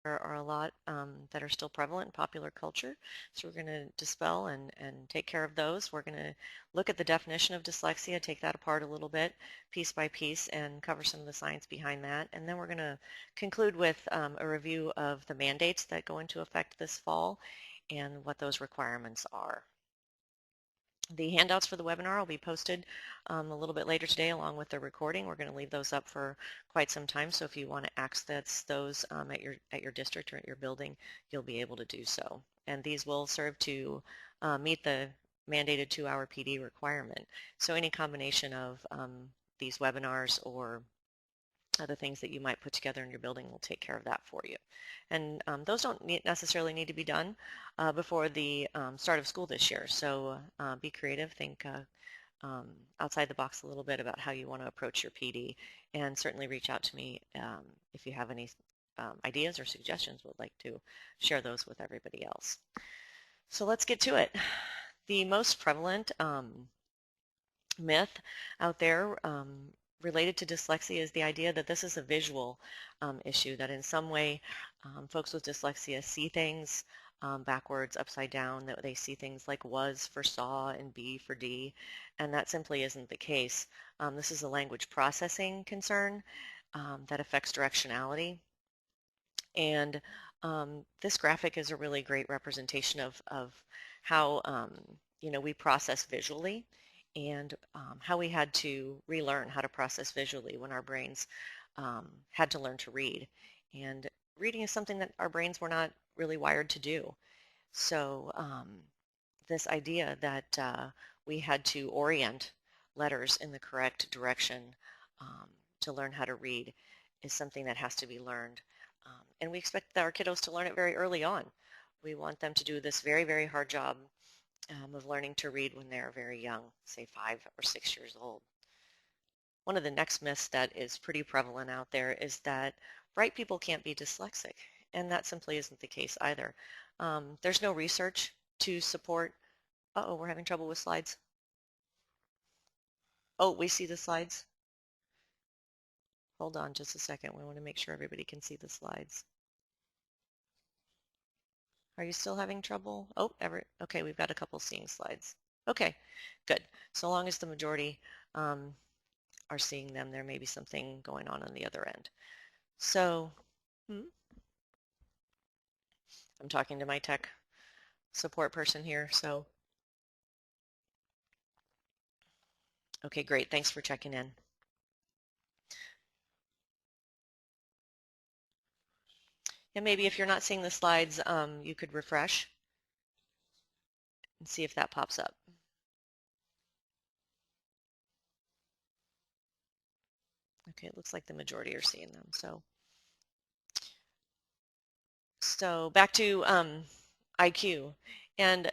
are a lot that are still prevalent in popular culture. So we're going to dispel and take care of those. We're going to look at the definition of dyslexia, take that apart a little bit, piece by piece, and cover some of the science behind that. And then we're going to conclude with a review of the mandates that go into effect this fall and what those requirements are. The handouts for the webinar will be posted a little bit later today along with the recording. We're going to leave those up for quite some time, so if you want to access those at your district or at your building, you'll be able to do so. And these will serve to meet the mandated 2-hour PD requirement. So any combination of these webinars or other things that you might put together in your building will take care of that for you. And those don't necessarily need to be done before the start of school this year. So be creative, think outside the box a little bit about how you want to approach your PD, and certainly reach out to me if you have any ideas or suggestions. Would like to share those with everybody else. So let's get to it. The most prevalent myth out there related to dyslexia is the idea that this is a visual issue, that in some way folks with dyslexia see things backwards, upside down, that they see things like was for saw and B for D, and that simply isn't the case. This is a language processing concern that affects directionality, and this graphic is a really great representation of how we process visually, and how we had to relearn how to process visually when our brains had to learn to read. And reading is something that our brains were not really wired to do. So this idea that we had to orient letters in the correct direction to learn how to read is something that has to be learned. And we expect our kiddos to learn it very early on. We want them to do this very, very hard job of learning to read when they're very young, say 5 or 6 years old. One of the next myths that is pretty prevalent out there is that bright people can't be dyslexic, and that simply isn't the case either. There's no research to support. Uh-oh, we're having trouble with slides. Oh, we see the slides. Hold on just a second. We want to make sure everybody can see the slides. Are you still having trouble? Oh, okay, we've got a couple seeing slides. Okay, good. So long as the majority are seeing them, there may be something going on the other end. So I'm talking to my tech support person here. So, okay, great. Thanks for checking in. And maybe if you're not seeing the slides, you could refresh and see if that pops up. Okay, it looks like the majority are seeing them. So back to IQ. And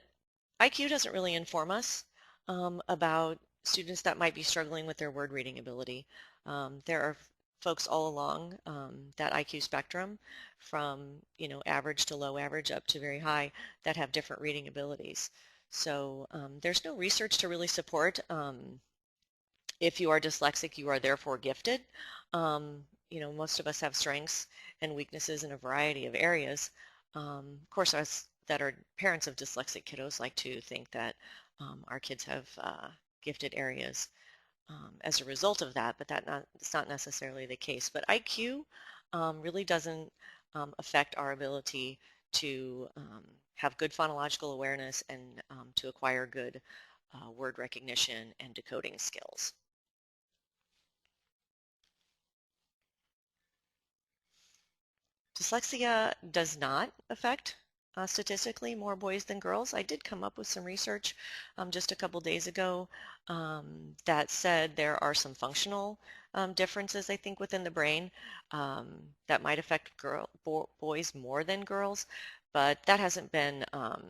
IQ doesn't really inform us about students that might be struggling with their word reading ability. There are folks all along that IQ spectrum, from average to low average up to very high, that have different reading abilities. So there's no research to really support if you are dyslexic, you are therefore gifted. Most of us have strengths and weaknesses in a variety of areas. Of course, us that are parents of dyslexic kiddos like to think that our kids have gifted areas as a result of that, but that's not necessarily the case. But IQ really doesn't affect our ability to have good phonological awareness and to acquire good word recognition and decoding skills. Dyslexia does not affect statistically more boys than girls. I did come up with some research just a couple days ago that said there are some functional differences, I think, within the brain that might affect boys more than girls, but that hasn't been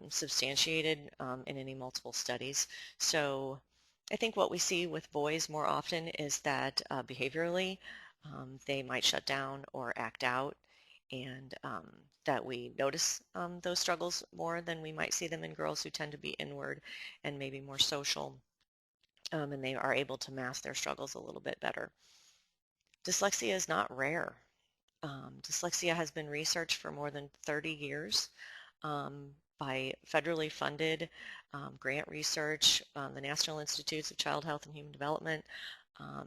substantiated in any multiple studies. So I think what we see with boys more often is that behaviorally they might shut down or act out, and that we notice those struggles more than we might see them in girls, who tend to be inward and maybe more social, and they are able to mask their struggles a little bit better. Dyslexia is not rare. Dyslexia has been researched for more than 30 years um, by federally funded grant research. The National Institutes of Child Health and Human Development,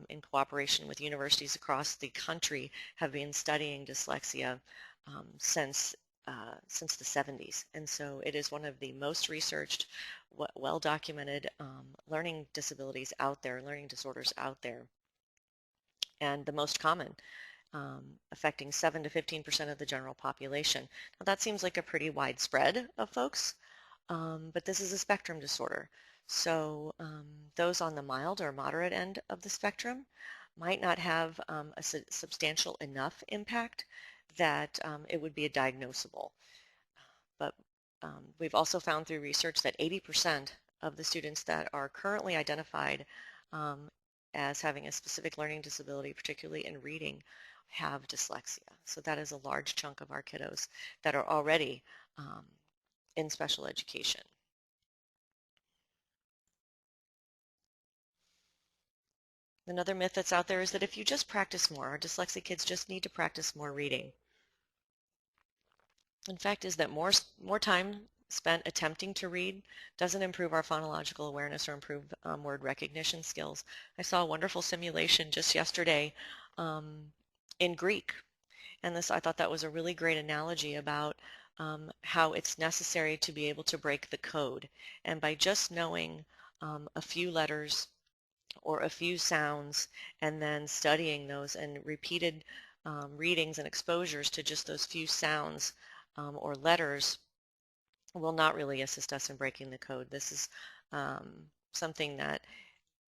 in cooperation with universities across the country, have been studying dyslexia since the 70s. And so it is one of the most researched, well-documented learning disabilities out there, learning disorders out there, and the most common, affecting 7 to 15% of the general population. Now that seems like a pretty wide spread of folks, but this is a spectrum disorder. So those on the mild or moderate end of the spectrum might not have a substantial enough impact that it would be a diagnosable. But we've also found through research that 80% of the students that are currently identified um, as having a specific learning disability, particularly in reading, have dyslexia. So that is a large chunk of our kiddos that are already in special education. Another myth that's out there is that if you just practice more, our dyslexic kids just need to practice more reading. In fact is that more time spent attempting to read doesn't improve our phonological awareness or improve word recognition skills. I saw a wonderful simulation just yesterday in Greek, and I thought that was a really great analogy about how it's necessary to be able to break the code. And by just knowing a few letters or a few sounds and then studying those and repeated readings and exposures to just those few sounds or letters will not really assist us in breaking the code. This is something that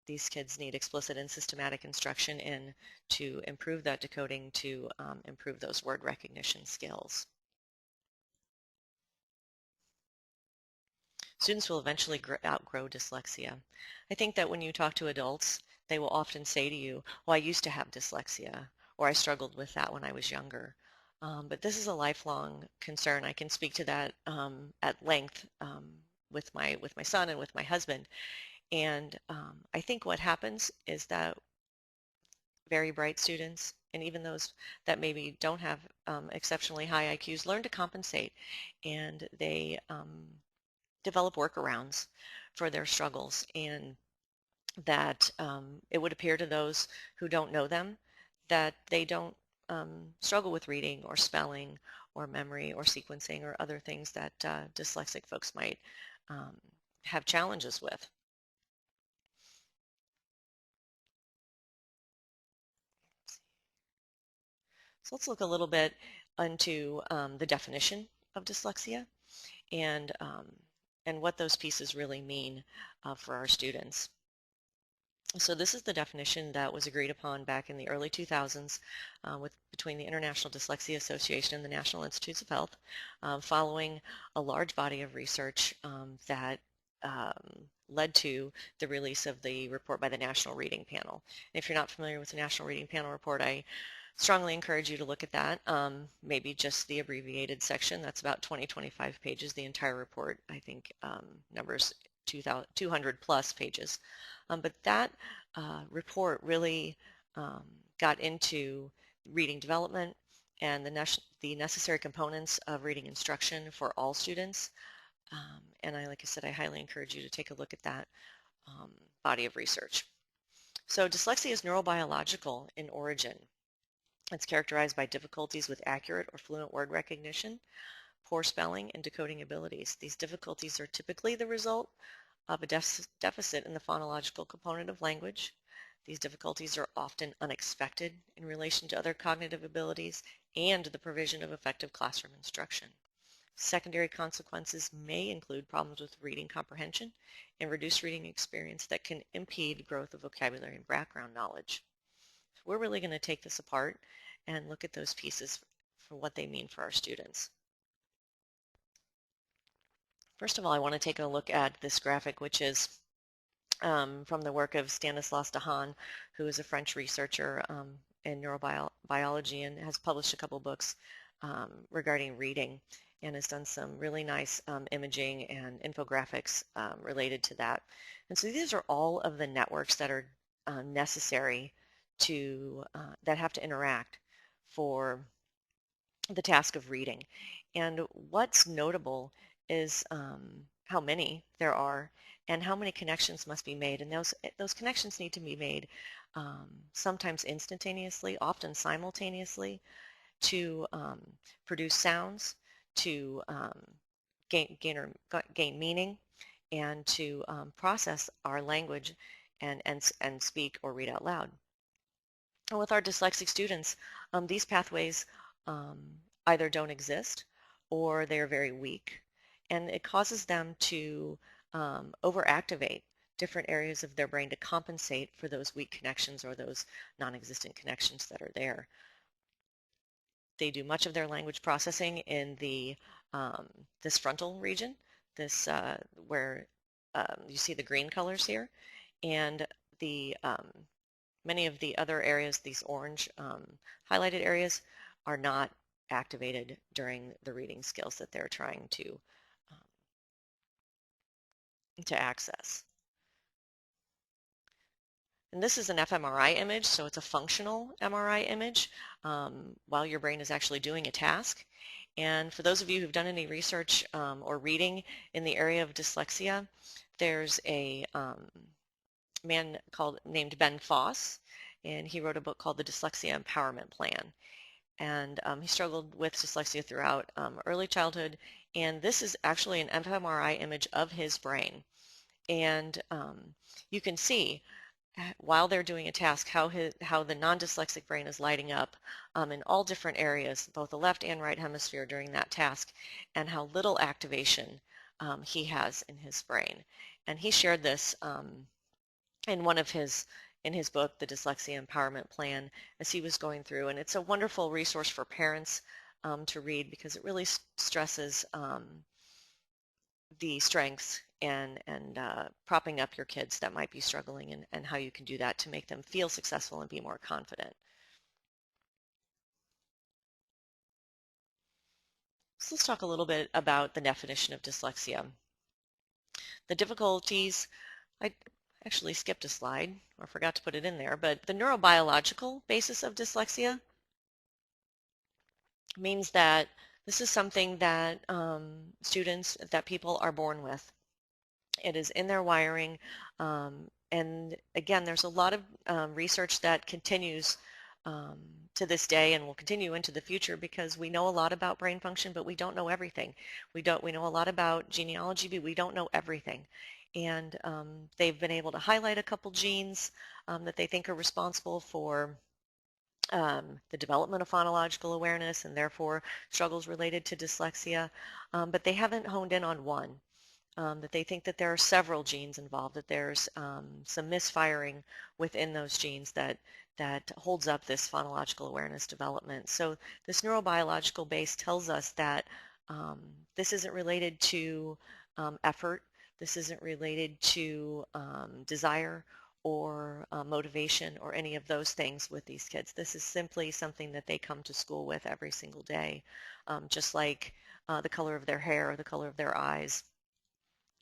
these kids need explicit and systematic instruction in to improve that decoding, to improve those word recognition skills. Students will eventually outgrow dyslexia. I think that when you talk to adults, they will often say to you, well, I used to have dyslexia, or I struggled with that when I was younger. But this is a lifelong concern. I can speak to that at length with my son and with my husband. And I think what happens is that very bright students, and even those that maybe don't have exceptionally high IQs, learn to compensate, and they develop workarounds for their struggles, and that it would appear to those who don't know them that they don't struggle with reading or spelling or memory or sequencing or other things that dyslexic folks might have challenges with. So let's look a little bit into the definition of dyslexia and what those pieces really mean for our students. So this is the definition that was agreed upon back in the early 2000s between the International Dyslexia Association and the National Institutes of Health, following a large body of research that led to the release of the report by the National Reading Panel. And if you're not familiar with the National Reading Panel report, I strongly encourage you to look at that, maybe just the abbreviated section. That's about 20-25 pages. The entire report, I think, numbers 200 plus pages. But that report really got into reading development and the necessary components of reading instruction for all students. And like I said, I highly encourage you to take a look at that body of research. So dyslexia is neurobiological in origin. It's characterized by difficulties with accurate or fluent word recognition, poor spelling, and decoding abilities. These difficulties are typically the result of a deficit in the phonological component of language. These difficulties are often unexpected in relation to other cognitive abilities and the provision of effective classroom instruction. Secondary consequences may include problems with reading comprehension and reduced reading experience that can impede growth of vocabulary and background knowledge. We're really going to take this apart and look at those pieces for what they mean for our students. First of all, I want to take a look at this graphic, which is from the work of Stanislas Dehaene, who is a French researcher in neurobiology and has published a couple books regarding reading and has done some really nice imaging and infographics related to that. And so these are all of the networks that are necessary that have to interact for the task of reading. And what's notable is how many there are and how many connections must be made. And those connections need to be made sometimes instantaneously, often simultaneously, to produce sounds, to gain meaning, and to process our language and speak or read out loud. And with our dyslexic students, these pathways either don't exist or they're very weak, and it causes them to overactivate different areas of their brain to compensate for those weak connections or those non-existent connections that are there. They do much of their language processing in this frontal region, this where you see the green colors here, and the many of the other areas, these orange highlighted areas, are not activated during the reading skills that they're trying to access. And this is an fMRI image, so it's a functional MRI image while your brain is actually doing a task. And for those of you who've done any research or reading in the area of dyslexia, there's a man named Ben Foss, and he wrote a book called The Dyslexia Empowerment Plan. And he struggled with dyslexia throughout early childhood, and this is actually an fMRI image of his brain. And you can see while they're doing a task how the non-dyslexic brain is lighting up in all different areas, both the left and right hemisphere during that task, and how little activation he has in his brain. And he shared this in his book, The Dyslexia Empowerment Plan, as he was going through. And it's a wonderful resource for parents to read because it really stresses the strengths and propping up your kids that might be struggling and how you can do that to make them feel successful and be more confident. So let's talk a little bit about the definition of dyslexia. The difficulties, I actually skipped a slide or forgot to put it in there, but the neurobiological basis of dyslexia means that this is something that that people are born with. It is in their wiring, and again, there's a lot of research that continues um, to this day and will continue into the future because we know a lot about brain function, but we don't know everything. We know a lot about genealogy, but we don't know everything. And they've been able to highlight a couple genes that they think are responsible for the development of phonological awareness and therefore struggles related to dyslexia, but they haven't honed in on one. That they think that there are several genes involved, that there's some misfiring within those genes that holds up this phonological awareness development. So this neurobiological base tells us that this isn't related to effort, this isn't related to desire or motivation or any of those things with these kids. This is simply something that they come to school with every single day, just like the color of their hair or the color of their eyes,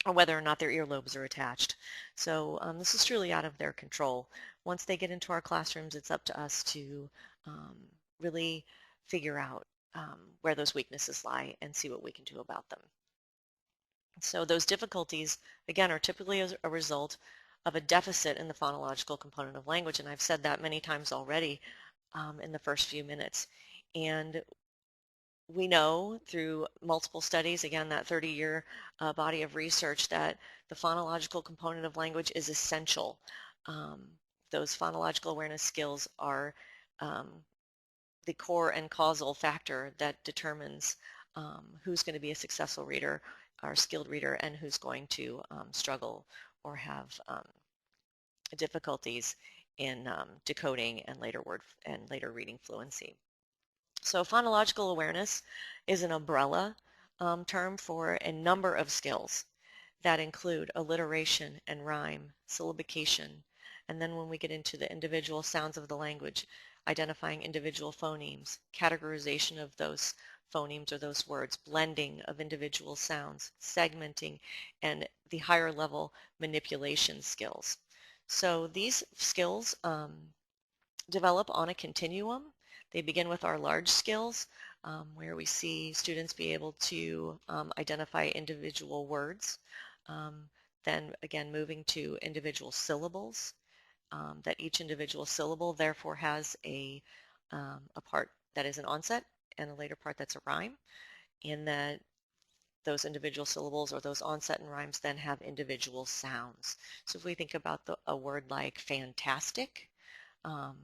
or whether or not their earlobes are attached. So this is truly out of their control. Once they get into our classrooms, it's up to us to um, really figure out where those weaknesses lie and see what we can do about them. So those difficulties, again, are typically as a result of a deficit in the phonological component of language, and I've said that many times already in the first few minutes. And we know through multiple studies, again, that 30-year body of research, that the phonological component of language is essential. Those phonological awareness skills are the core and causal factor that determines who's going to be a successful reader or skilled reader and who's going to struggle or have difficulties in decoding and later reading fluency. So phonological awareness is an umbrella term for a number of skills that include alliteration and rhyme, syllabication, and then when we get into the individual sounds of the language, identifying individual phonemes, categorization of those phonemes or those words, blending of individual sounds, segmenting, and the higher level manipulation skills. So these skills develop on a continuum, They begin with our large skills, where we see students be able to identify individual words. Um, then again, moving to individual syllables, that each individual syllable therefore has a part that is an onset and a later part that's a rhyme, and that those individual syllables or those onset and rhymes then have individual sounds. So if we think about a word like fantastic,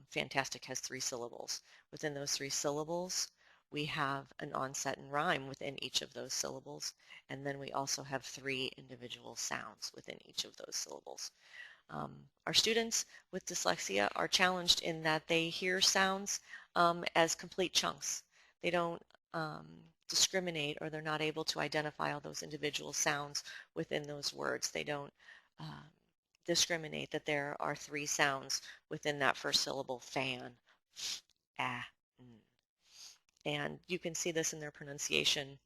fantastic has 3 syllables. Within those 3 syllables, we have an onset and rhyme within each of those syllables, and then we also have 3 individual sounds within each of those syllables. Um, our students with dyslexia are challenged in that they hear sounds as complete chunks. They don't um, discriminate, or they're not able to identify all those individual sounds within those words. They don't discriminate that there are 3 sounds within that first syllable: fan, ah, and you can see this in their pronunciation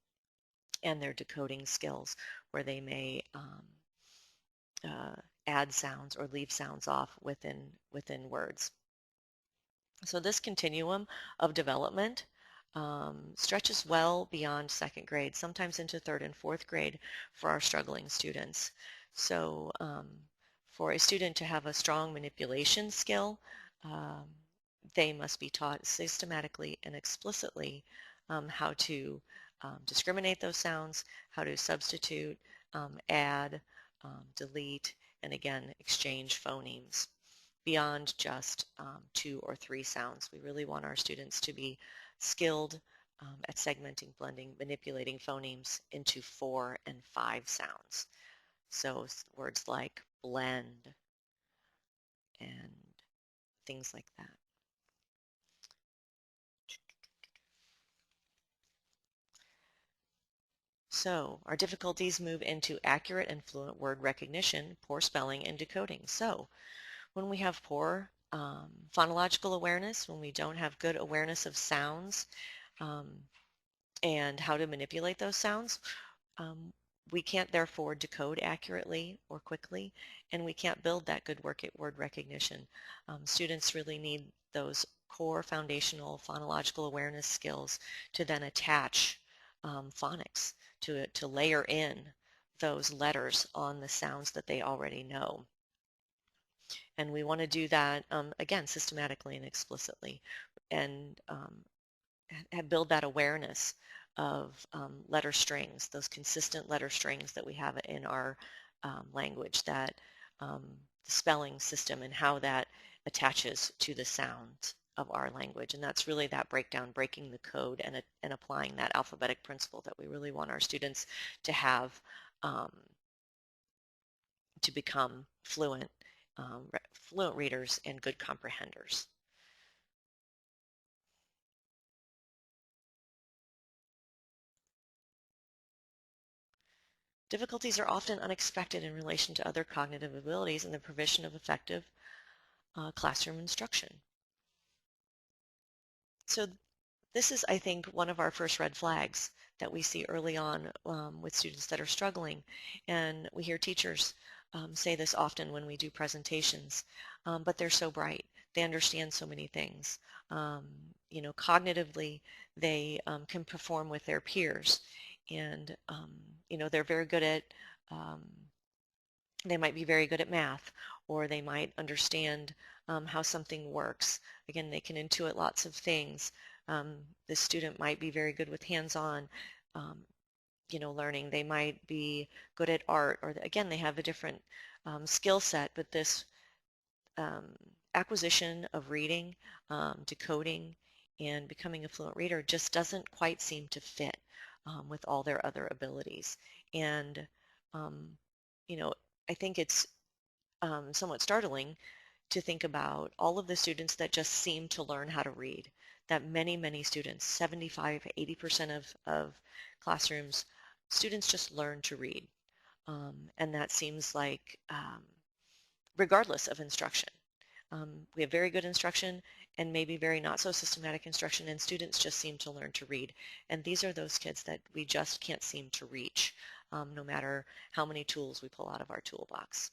and their decoding skills, where they may uh, add sounds or leave sounds off within words. So this continuum of development stretches well beyond 2nd grade, sometimes into 3rd and 4th grade for our struggling students. So for a student to have a strong manipulation skill, um, they must be taught systematically and explicitly how to discriminate those sounds, how to substitute, add, delete, and again, exchange phonemes beyond just 2 or 3 sounds. We really want our students to be skilled at segmenting, blending, manipulating phonemes into 4 and 5 sounds. So words like blend and things like that. So our difficulties move into accurate and fluent word recognition, poor spelling, and decoding. So when we have poor phonological awareness, when we don't have good awareness of sounds, and how to manipulate those sounds, um, we can't therefore decode accurately or quickly, and we can't build that good word recognition. Students really need those core foundational phonological awareness skills to then attach phonics, to layer in those letters on the sounds that they already know. And we want to do that, again, systematically and explicitly, and build that awareness of letter strings, those consistent letter strings that we have in our language, that the spelling system and how that attaches to the sound of our language. And that's really that breakdown, breaking the code and applying that alphabetic principle that we really want our students to have to become fluent readers and good comprehenders. Difficulties are often unexpected in relation to other cognitive abilities in the provision of effective classroom instruction. So this is, I think, one of our first red flags that we see early on with students that are struggling. And we hear teachers say this often when we do presentations, but they're so bright. They understand so many things. Cognitively, they can perform with their peers. And, they're very good at they might be very good at math, or they might understand how something works. Again, they can intuit lots of things. The student might be very good with hands-on, learning. They might be good at art, or again, they have a different skill set, but this um, acquisition of reading, decoding, and becoming a fluent reader just doesn't quite seem to fit with all their other abilities. And, um, I think it's somewhat startling to think about all of the students that just seem to learn how to read, that many students, 75, 80% of classrooms, students just learn to read. And that seems like regardless of instruction. We have very good instruction and maybe very not so systematic instruction, and students just seem to learn to read. And these are those kids that we just can't seem to reach, no matter how many tools we pull out of our toolbox.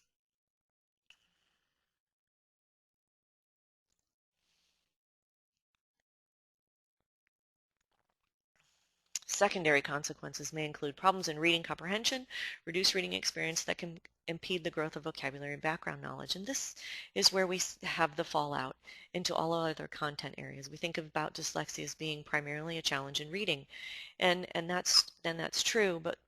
secondary consequences may include problems in reading comprehension, reduced reading experience that can impede the growth of vocabulary and background knowledge. And this is where we have the fallout into all other content areas. We think about dyslexia as being primarily a challenge in reading, and that's true. But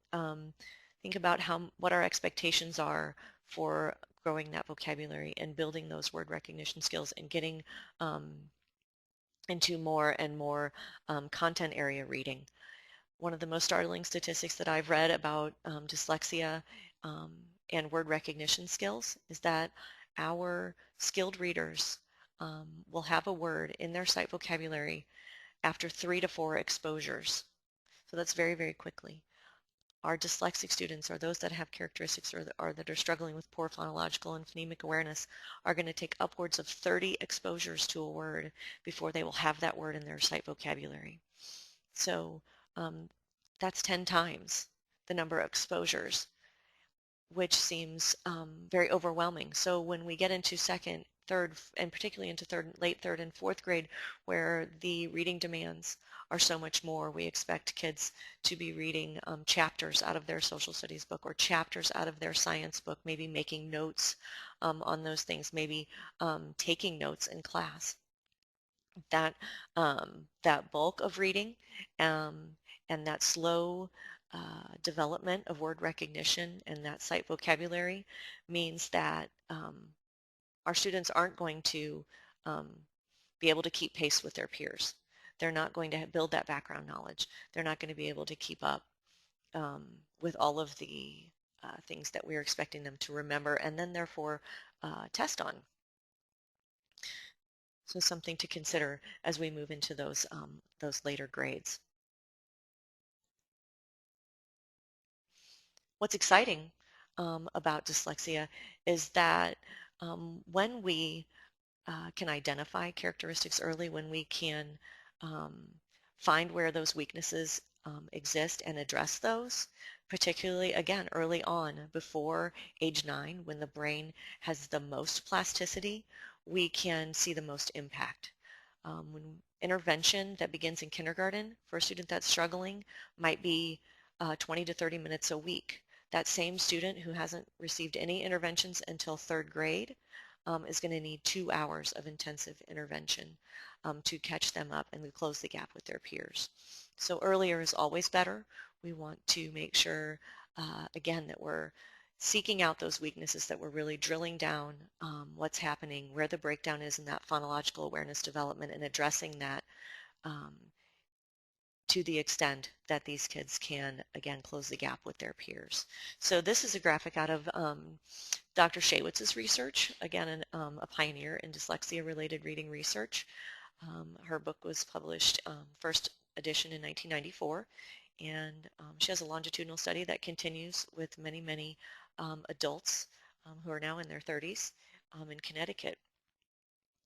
think about what our expectations are for growing that vocabulary and building those word recognition skills and getting into more and more content area reading. One of the most startling statistics that I've read about dyslexia and word recognition skills is that our skilled readers will have a word in their sight vocabulary after 3 to 4 exposures. So that's very, very quickly. Our dyslexic students, or those that have characteristics or that are struggling with poor phonological and phonemic awareness, are going to take upwards of 30 exposures to a word before they will have that word in their sight vocabulary. So that's 10 times the number of exposures, which seems very overwhelming. So when we get into second, third, and particularly into late third and fourth grade, where the reading demands are so much more, we expect kids to be reading chapters out of their social studies book or chapters out of their science book, maybe making notes on those things, maybe taking notes in class. That bulk of reading and that slow development of word recognition and that sight vocabulary means that our students aren't going to be able to keep pace with their peers. They're not going to build that background knowledge. They're not going to be able to keep up with all of the things that we're expecting them to remember and then therefore test on. So something to consider as we move into those later grades. What's exciting about dyslexia is that when we can identify characteristics early, when we can find where those weaknesses exist and address those, particularly, again, early on, before age 9, when the brain has the most plasticity, we can see the most impact. When intervention that begins in kindergarten for a student that's struggling might be 20 to 30 minutes a week. That same student who hasn't received any interventions until third grade is going to need 2 hours of intensive intervention to catch them up and close the gap with their peers. So earlier is always better. We want to make sure, again, that we're seeking out those weaknesses, that we're really drilling down what's happening, where the breakdown is in that phonological awareness development, and addressing that to the extent that these kids can, again, close the gap with their peers. So this is a graphic out of Dr. Shaywitz's research, again, a pioneer in dyslexia-related reading research. Her book was published, first edition in 1994, and she has a longitudinal study that continues with many, many adults who are now in their 30s in Connecticut.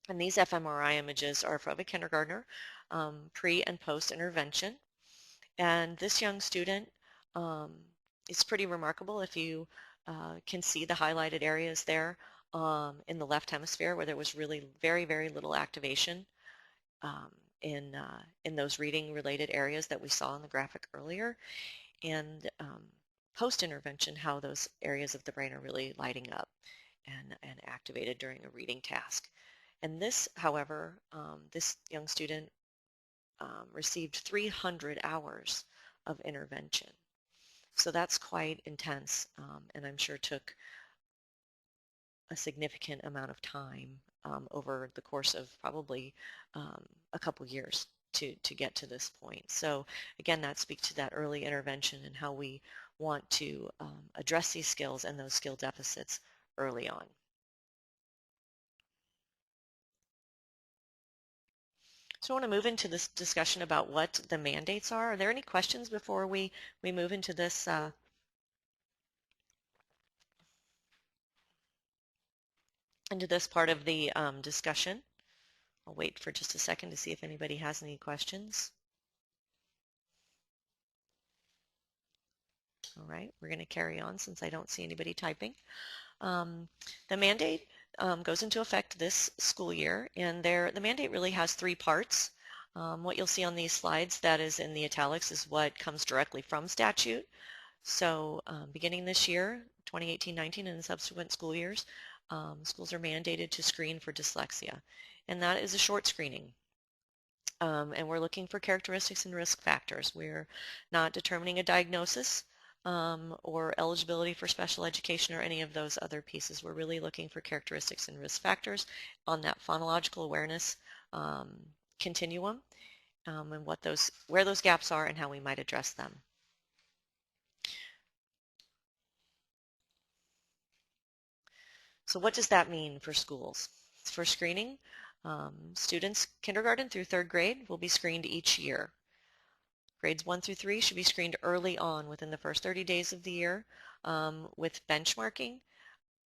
And these fMRI images are from a kindergartner, pre and post intervention. And this young student is pretty remarkable. If you can see the highlighted areas there in the left hemisphere where there was really very, very little activation in those reading related areas that we saw in the graphic earlier, and post-intervention, how those areas of the brain are really lighting up and activated during a reading task. And this, however, this young student received 300 hours of intervention. So that's quite intense, and I'm sure took a significant amount of time over the course of probably a couple years to get to this point. So again, that speaks to that early intervention and how we want to address these skills and those skill deficits early on. So I want to move into this discussion about what the mandates are. Are there any questions before we move into this part of the discussion? I'll wait for just a second to see if anybody has any questions. All right, we're going to carry on since I don't see anybody typing. The mandate goes into effect this school year, and the mandate really has 3 parts. What you'll see on these slides that is in the italics is what comes directly from statute. So beginning this year, 2018-19 and subsequent school years, schools are mandated to screen for dyslexia. And that is a short screening. And we're looking for characteristics and risk factors. We're not determining a diagnosis or eligibility for special education or any of those other pieces. We're really looking for characteristics and risk factors on that phonological awareness continuum and where those gaps are and how we might address them. So what does that mean for schools? For screening, students kindergarten through third grade will be screened each year. Grades 1 through 3 should be screened early on within the first 30 days of the year with benchmarking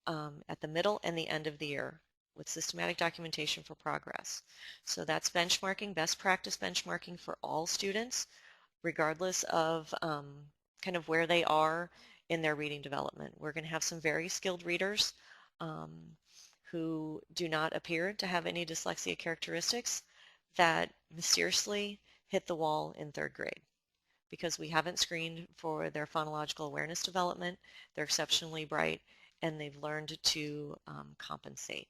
at the middle and the end of the year with systematic documentation for progress. So that's benchmarking, best practice benchmarking for all students, regardless of kind of where they are in their reading development. We're going to have some very skilled readers who do not appear to have any dyslexia characteristics that mysteriously hit the wall in third grade because we haven't screened for their phonological awareness development. They're exceptionally bright and they've learned to compensate.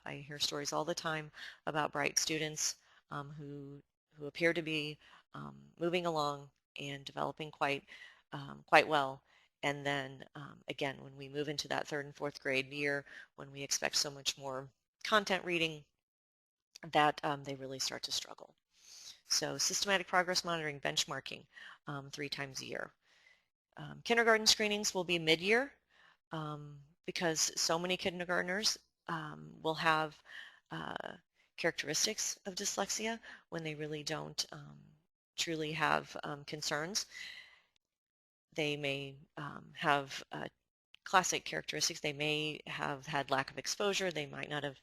I hear stories all the time about bright students who appear to be moving along and developing quite well. And then again, when we move into that third and fourth grade year, when we expect so much more content reading, that they really start to struggle. So systematic progress monitoring, benchmarking 3 times a year. Kindergarten screenings will be mid-year because so many kindergartners will have characteristics of dyslexia when they really don't truly have concerns. They may have classic characteristics. They may have had lack of exposure. They might not have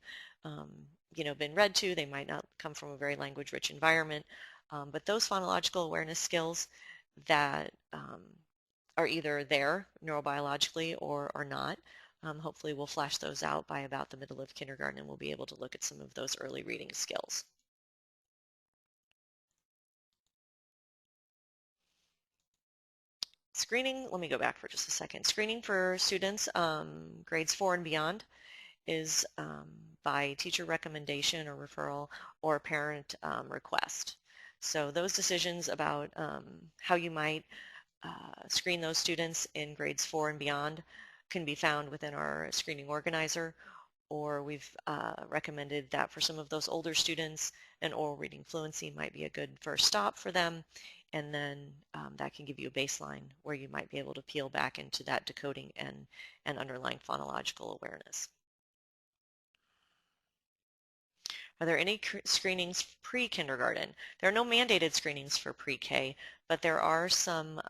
been read to. They might not come from a very language-rich environment. But those phonological awareness skills that are either there neurobiologically or are not, hopefully we'll flash those out by about the middle of kindergarten and we'll be able to look at some of those early reading skills. Screening, let me go back for just a second. Screening for students grades 4 and beyond is by teacher recommendation or referral or parent request. So those decisions about how you might screen those students in grades 4 and beyond can be found within our screening organizer, or we've recommended that for some of those older students, an oral reading fluency might be a good first stop for them, and then that can give you a baseline where you might be able to peel back into that decoding and underlying phonological awareness. Are there any screenings pre-kindergarten? There are no mandated screenings for pre-K, but there are some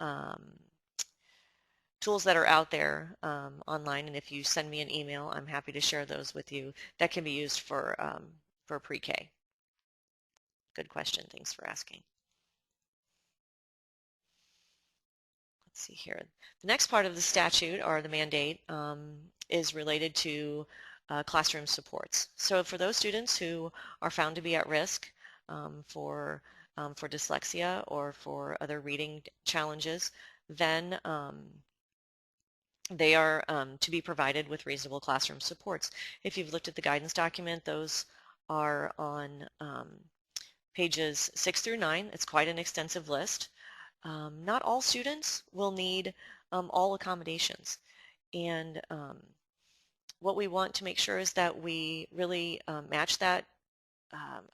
tools that are out there online, and if you send me an email, I'm happy to share those with you that can be used for pre-K. Good question. Thanks for asking. Let's see here. The next part of the statute, or the mandate, is related to classroom supports. So for those students who are found to be at risk for dyslexia or for other reading challenges, then they are to be provided with reasonable classroom supports. If you've looked at the guidance document, those are on pages 6 through 9. It's quite an extensive list. Not all students will need all accommodations, and what we want to make sure is that we really match that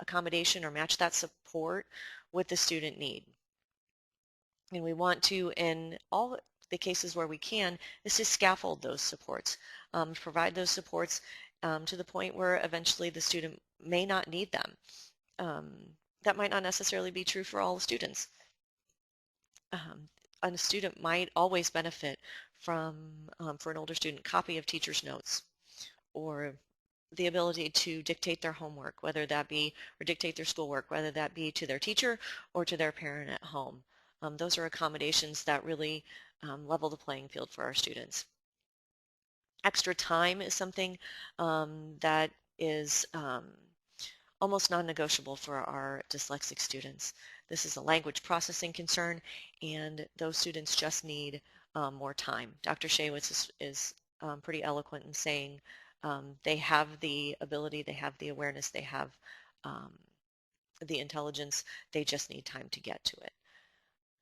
accommodation or match that support with the student need. And we want to, in all the cases where we can, is to scaffold those supports, provide those supports to the point where eventually the student may not need them. That might not necessarily be true for all students. A student might always benefit from, for an older student, copy of teacher's notes or the ability to dictate their homework, whether that be, or dictate their schoolwork, whether that be to their teacher or to their parent at home. Those are accommodations that really level the playing field for our students. Extra time is something that is almost non-negotiable for our dyslexic students. This is a language processing concern, and those students just need more time. Dr. Shaywitz is pretty eloquent in saying they have the ability, they have the awareness, they have um, the intelligence, they just need time to get to it.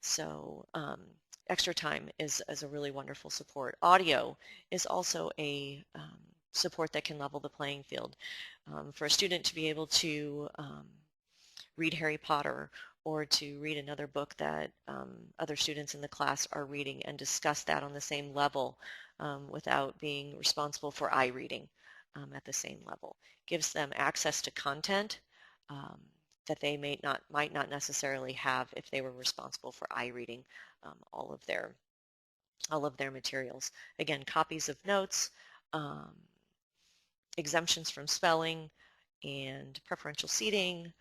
So extra time is a really wonderful support. Audio is also a support that can level the playing field. For a student to be able to read Harry Potter or to read another book that other students in the class are reading and discuss that on the same level without being responsible for eye reading at the same level. Gives them access to content um, that they might not necessarily have if they were responsible for eye reading all of their materials. Again, copies of notes, um, exemptions from spelling, and preferential seating.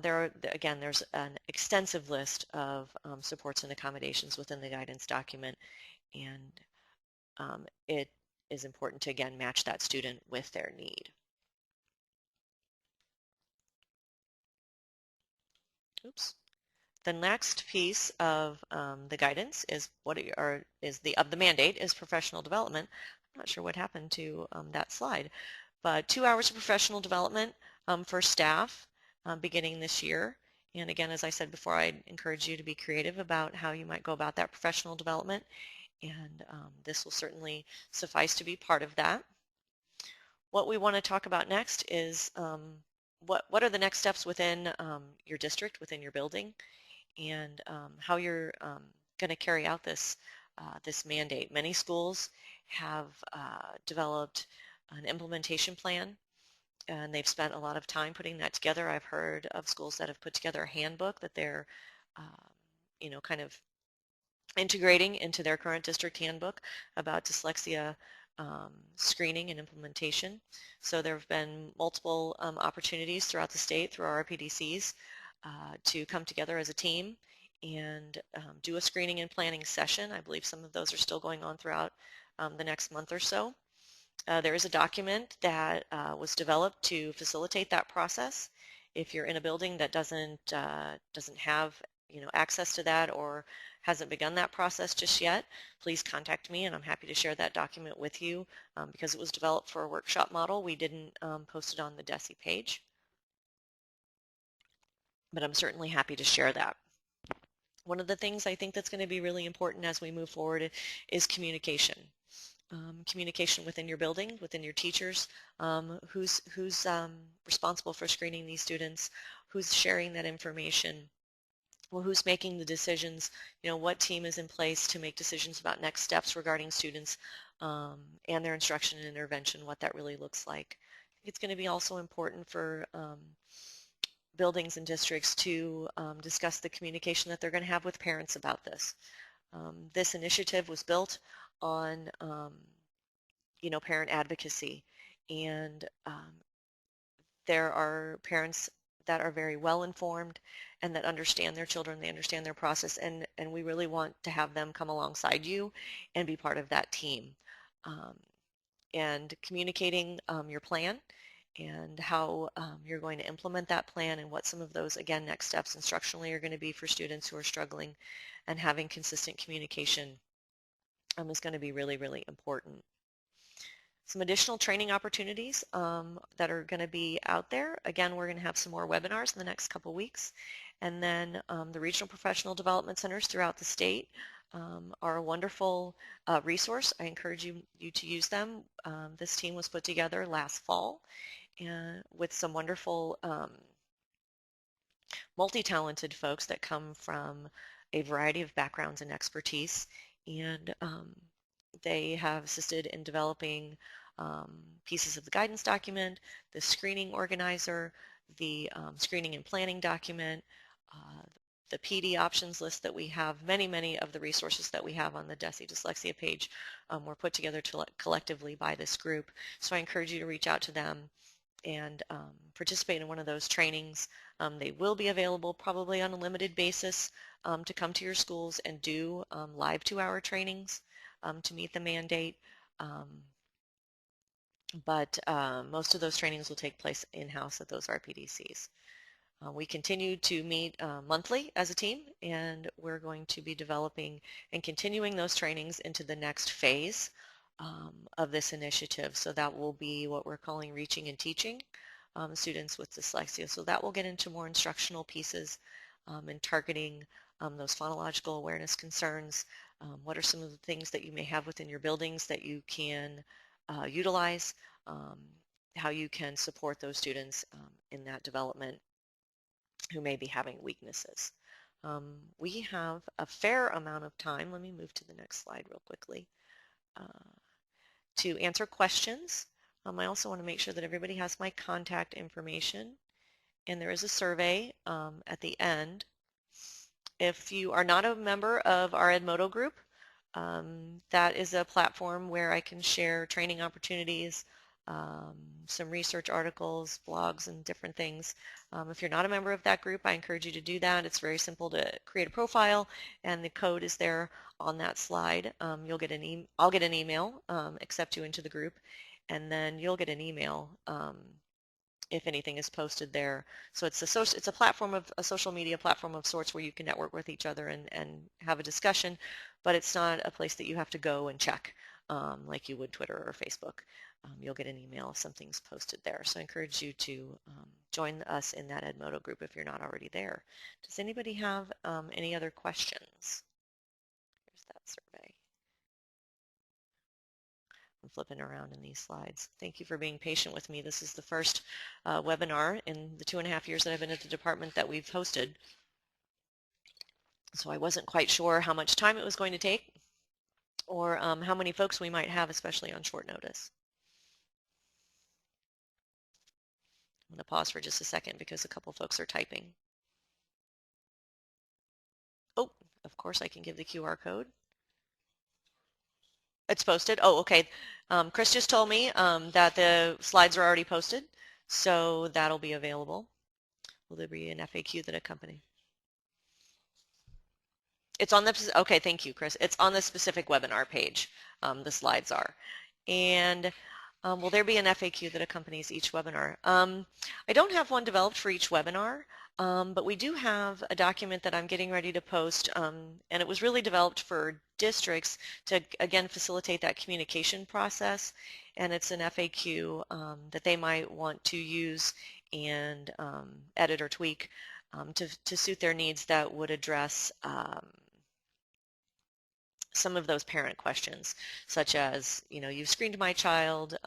There's an extensive list of supports and accommodations within the guidance document, and it is important to, again, match that student with their need. Oops. The next piece of the guidance is the mandate is professional development. I'm not sure what happened to that slide, but 2 hours of professional development for staff beginning this year. And again, as I said before, I encourage you to be creative about how you might go about that professional development, and this will certainly suffice to be part of that. What we want to talk about next is what are the next steps within your district, within your building, and how you're going to carry out this mandate. Many schools have developed an implementation plan, and they've spent a lot of time putting that together. I've heard of schools that have put together a handbook that they're kind of integrating into their current district handbook about dyslexia screening and implementation. So there have been multiple opportunities throughout the state through our RPDCs to come together as a team and do a screening and planning session. I believe some of those are still going on throughout the next month or so. There is a document that was developed to facilitate that process. If you're in a building that doesn't have access to that or hasn't begun that process just yet, please contact me, and I'm happy to share that document with you. Because it was developed for a workshop model, we didn't post it on the DESE page, but I'm certainly happy to share that. One of the things I think that's going to be really important as we move forward is communication. Communication within your building, within your teachers, who's responsible for screening these students, who's sharing that information, well, who's making the decisions, what team is in place to make decisions about next steps regarding students and their instruction and intervention, what that really looks like. I think it's going to be also important for buildings and districts to discuss the communication that they're going to have with parents about this. This initiative was built on parent advocacy, and there are parents that are very well informed and that understand their children, they understand their process, and we really want to have them come alongside you and be part of that team. And communicating your plan and how you're going to implement that plan and what some of those, again, next steps instructionally are going to be for students who are struggling, and having consistent communication is going to be really, really important. Some additional training opportunities that are going to be out there. Again, we're going to have some more webinars in the next couple weeks. And then the regional professional development centers throughout the state are a wonderful resource. I encourage you to use them. This team was put together last fall with some wonderful multi-talented folks that come from a variety of backgrounds and expertise, and they have assisted in developing pieces of the guidance document, the screening organizer, the screening and planning document, the PD options list that we have. Many of the resources that we have on the DESE Dyslexia page were put together collectively by this group. So I encourage you to reach out to them and participate in one of those trainings. They will be available probably on a limited basis to come to your schools and do live 2-hour trainings to meet the mandate. but most of those trainings will take place in-house at those RPDCs. We continue to meet monthly as a team, and we're going to be developing and continuing those trainings into the next phase of this initiative. So that will be what we're calling Reaching and Teaching students with dyslexia. So that will get into more instructional pieces and targeting those phonological awareness concerns. What are some of the things that you may have within your buildings that you can utilize, um, how you can support those students in that development who may be having weaknesses. We have a fair amount of time. Let me move to the next slide real quickly to answer questions. I also want to make sure that everybody has my contact information, and there is a survey at the end. If you are not a member of our Edmodo group, that is a platform where I can share training opportunities, um, some research articles, blogs, and different things. If you're not a member of that group, I encourage you to do that. It's very simple to create a profile, and the code is there on that slide. I'll get an email, accept you into the group, and then you'll get an email if anything is posted there. So it's a platform of a social media platform of sorts where you can network with each other and have a discussion, but it's not a place that you have to go and check like you would Twitter or Facebook. You'll get an email if something's posted there. So I encourage you to join us in that Edmodo group if you're not already there. Does anybody have any other questions? Here's that survey. I'm flipping around in these slides. Thank you for being patient with me. This is the first webinar in the 2.5 years that I've been at the department that we've hosted. So I wasn't quite sure how much time it was going to take or how many folks we might have, especially on short notice. I'm going to pause for just a second because a couple folks are typing. Oh, of course I can give the QR code. It's posted. Oh, okay. Chris just told me that the slides are already posted, so that'll be available. Will there be an FAQ that accompany? It's on the, okay, thank you, Chris. It's on the specific webinar page, the slides are. And will there be an FAQ that accompanies each webinar? I don't have one developed for each webinar, but we do have a document that I'm getting ready to post, and it was really developed for districts to, again, facilitate that communication process, and it's an FAQ that they might want to use and edit or tweak to suit their needs that would address some of those parent questions, such as, you've screened my child,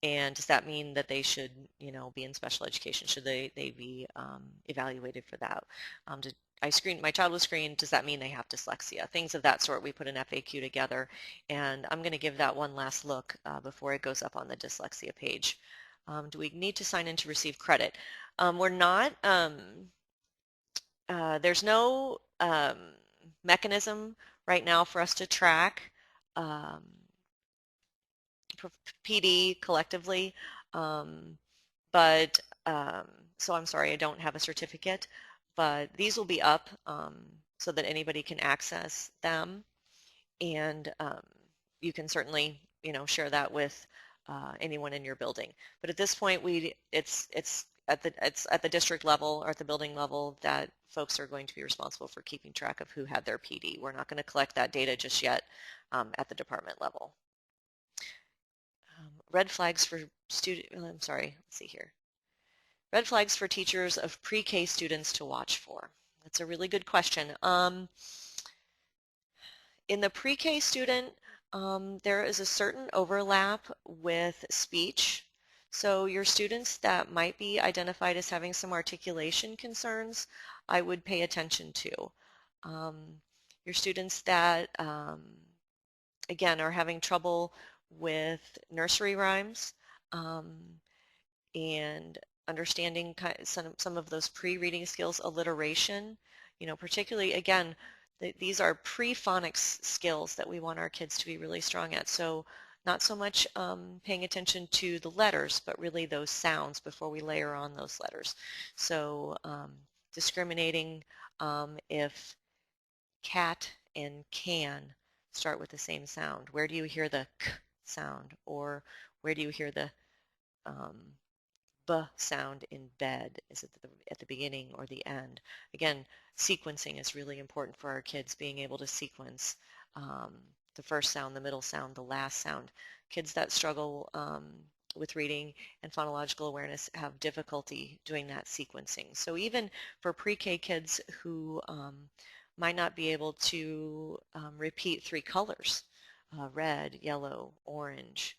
and does that mean that they should, be in special education? Should they be evaluated for that? My child was screened, does that mean they have dyslexia? Things of that sort. We put an FAQ together, and I'm going to give that one last look before it goes up on the dyslexia page. Do we need to sign in to receive credit? We're not. There's no mechanism right now for us to track um, PD collectively, but so I'm sorry, I don't have a certificate, but these will be up so that anybody can access them, and you can certainly share that with anyone in your building. But at this point, it's at the district level or at the building level that folks are going to be responsible for keeping track of who had their PD. We're not going to collect that data just yet at the department level. Red flags for I'm sorry, let's see here. Red flags for teachers of pre-K students to watch for. That's a really good question. In the pre-K student, there is a certain overlap with speech. So your students that might be identified as having some articulation concerns, I would pay attention to. Your students that, again, are having trouble with nursery rhymes and understanding some of those pre-reading skills, alliteration, particularly, again, these are pre-phonics skills that we want our kids to be really strong at. So not so much paying attention to the letters, but really those sounds before we layer on those letters. So discriminating if cat and can start with the same sound. Where do you hear the k sound? Or Where do you hear the um, B sound in bed? Is it at the beginning or the end? Again, sequencing is really important for our kids, being able to sequence um, the first sound, the middle sound, the last sound. Kids that struggle with reading and phonological awareness have difficulty doing that sequencing. So even for pre-K kids who might not be able to repeat three colors, red, yellow, orange,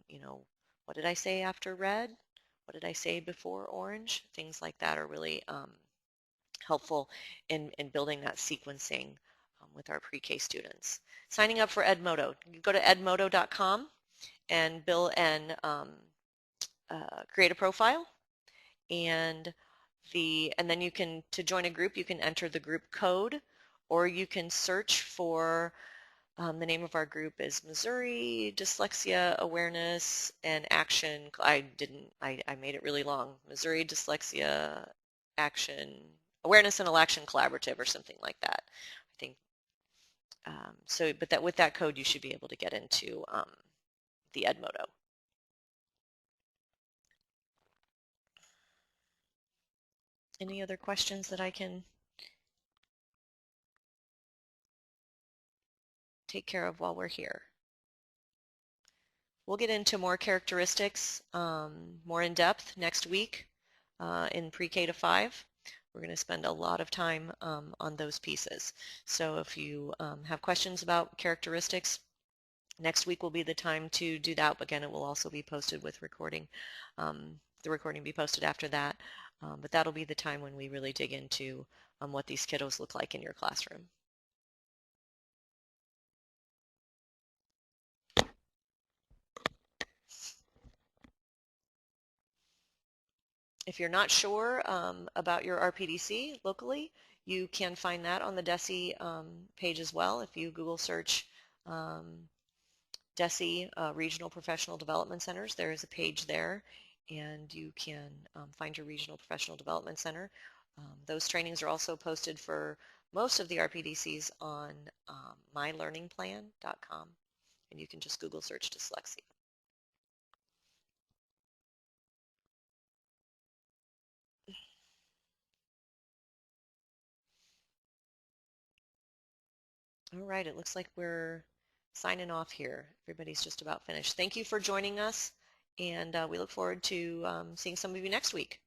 you know, what did I say after red? What did I say before orange? Things like that are really helpful in building that sequencing with our pre-K students. Signing up for Edmodo. You go to edmodo.com and create a profile, and then you can, to join a group, you can enter the group code, or you can search for the name of our group is Missouri Dyslexia Awareness and Action. I made it really long. Missouri Dyslexia Action Awareness and Action Collaborative or something like that. I think so. But that with that code, you should be able to get into the Edmodo. Any other questions that I can take care of while we're here? We'll get into more characteristics, more in depth next week in pre-K to 5. We're going to spend a lot of time on those pieces. So if you have questions about characteristics, next week will be the time to do that. Again, it will also be posted with recording. The recording will be posted after that. But that'll be the time when we really dig into what these kiddos look like in your classroom. If you're not sure about your RPDC locally, you can find that on the DESE page as well. If you Google search DESE Regional Professional Development Centers, there is a page there, and you can find your Regional Professional Development Center. Those trainings are also posted for most of the RPDCs on mylearningplan.com, and you can just Google search dyslexia. All right, it looks like we're signing off here. Everybody's just about finished. Thank you for joining us, and we look forward to seeing some of you next week.